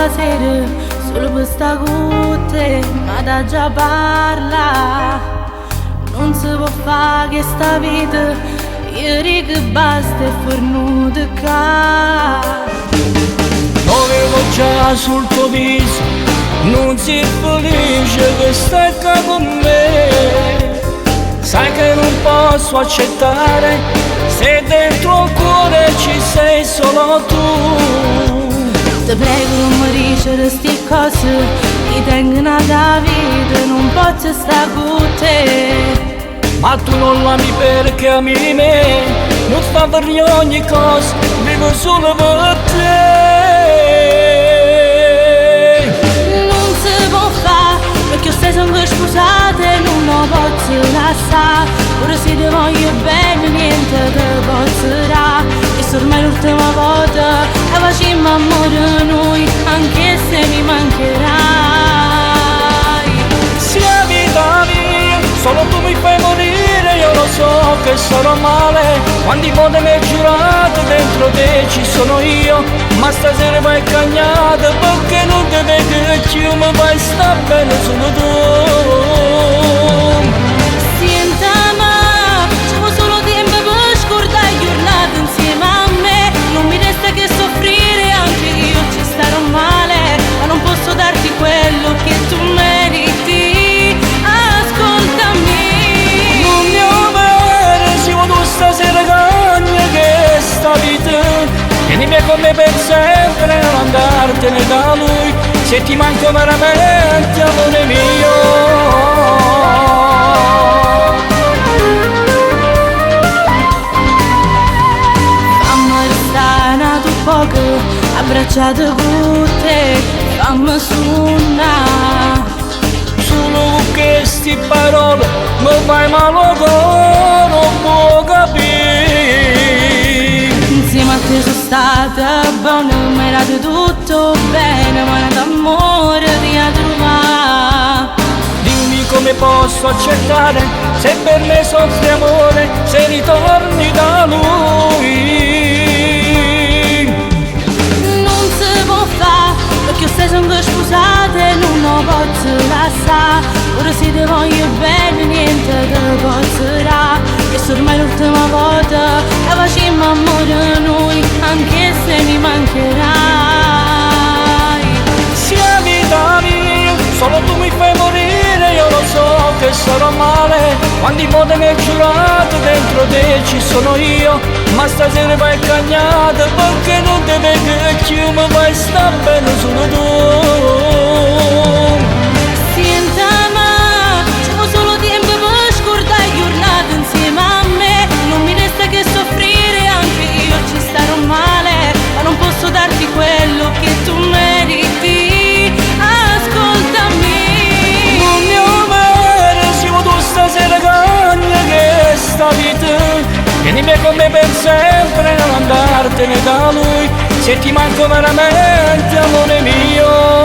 stasera solo per sta con te, ma da già parla. Non si può fare che sta vita, ieri che basta è fornuta ca. Lo vedo già sul tuo viso, non sei felice che stai qua con me. Sai che non posso accettare se dentro il cuore ci sei solo tu. Ti prego non mi dicere sti cose, ti tengono da vita, non posso stare con te. Ma tu non l'ami perché ami me, non sta per ogni cosa, vivo solo per te. Non si può fare, perché io stesso sono scusate, non lo posso lasciare. Ora se ti voglio bene niente ti posso dare. E se ormai l'ultima volta e facciamo amore noi, anche se mi mancherai. Sia vita mia, solo tu mi fai morire, io lo so che sarò male. Quanti volte mi hai giurato dentro te ci sono io, ma stasera vai cagnata perché non ti vedo più, mi vai sta bene solo tu. Senta ma, ci vuole solo tempo per scordare giornate insieme a me. Non mi resta che soffrire, anche io ci starò male, ma non posso darti quello che tu meriti. Ascoltami. Non mi avere, si vuole stasera cagna che sta vita. Vieni con me per sempre, non andartene da lui, se ti manco veramente amore mio. Abbracciate con te, fammi suonare. Solo con queste parole mi fai male che non può capire. Insieme a te sono stata buona, mi era tutto bene, ma d'amore ti ha trovato. Dimmi come posso accettare, se per me soffri amore, se ritorni da lui. Perché se sono scusate non lo posso lasciare. Ora se ti voglio bene niente ti posso dare. E se ormai l'ultima volta e facciamo amore noi, anche se mi mancherai. Sia vita mia, solo tu mi fai morire, io lo so che sarò male. Quanti volte mi hai giurato dentro te ci sono io, ma stasera vai cagnata perché non ti vedo più, mi vai sta bene solo tu. Senta ma, ci vuole solo tempo per scordare giornate insieme a me. Non mi resta che soffrire, anche io ci starò male, ma non posso darti quello che tu meriti. Ascoltami. Non mi avere, si vuole stasera cagna che sta vita. Vieni con me per sempre, non andartene da lui, se ti manco veramente amore mio.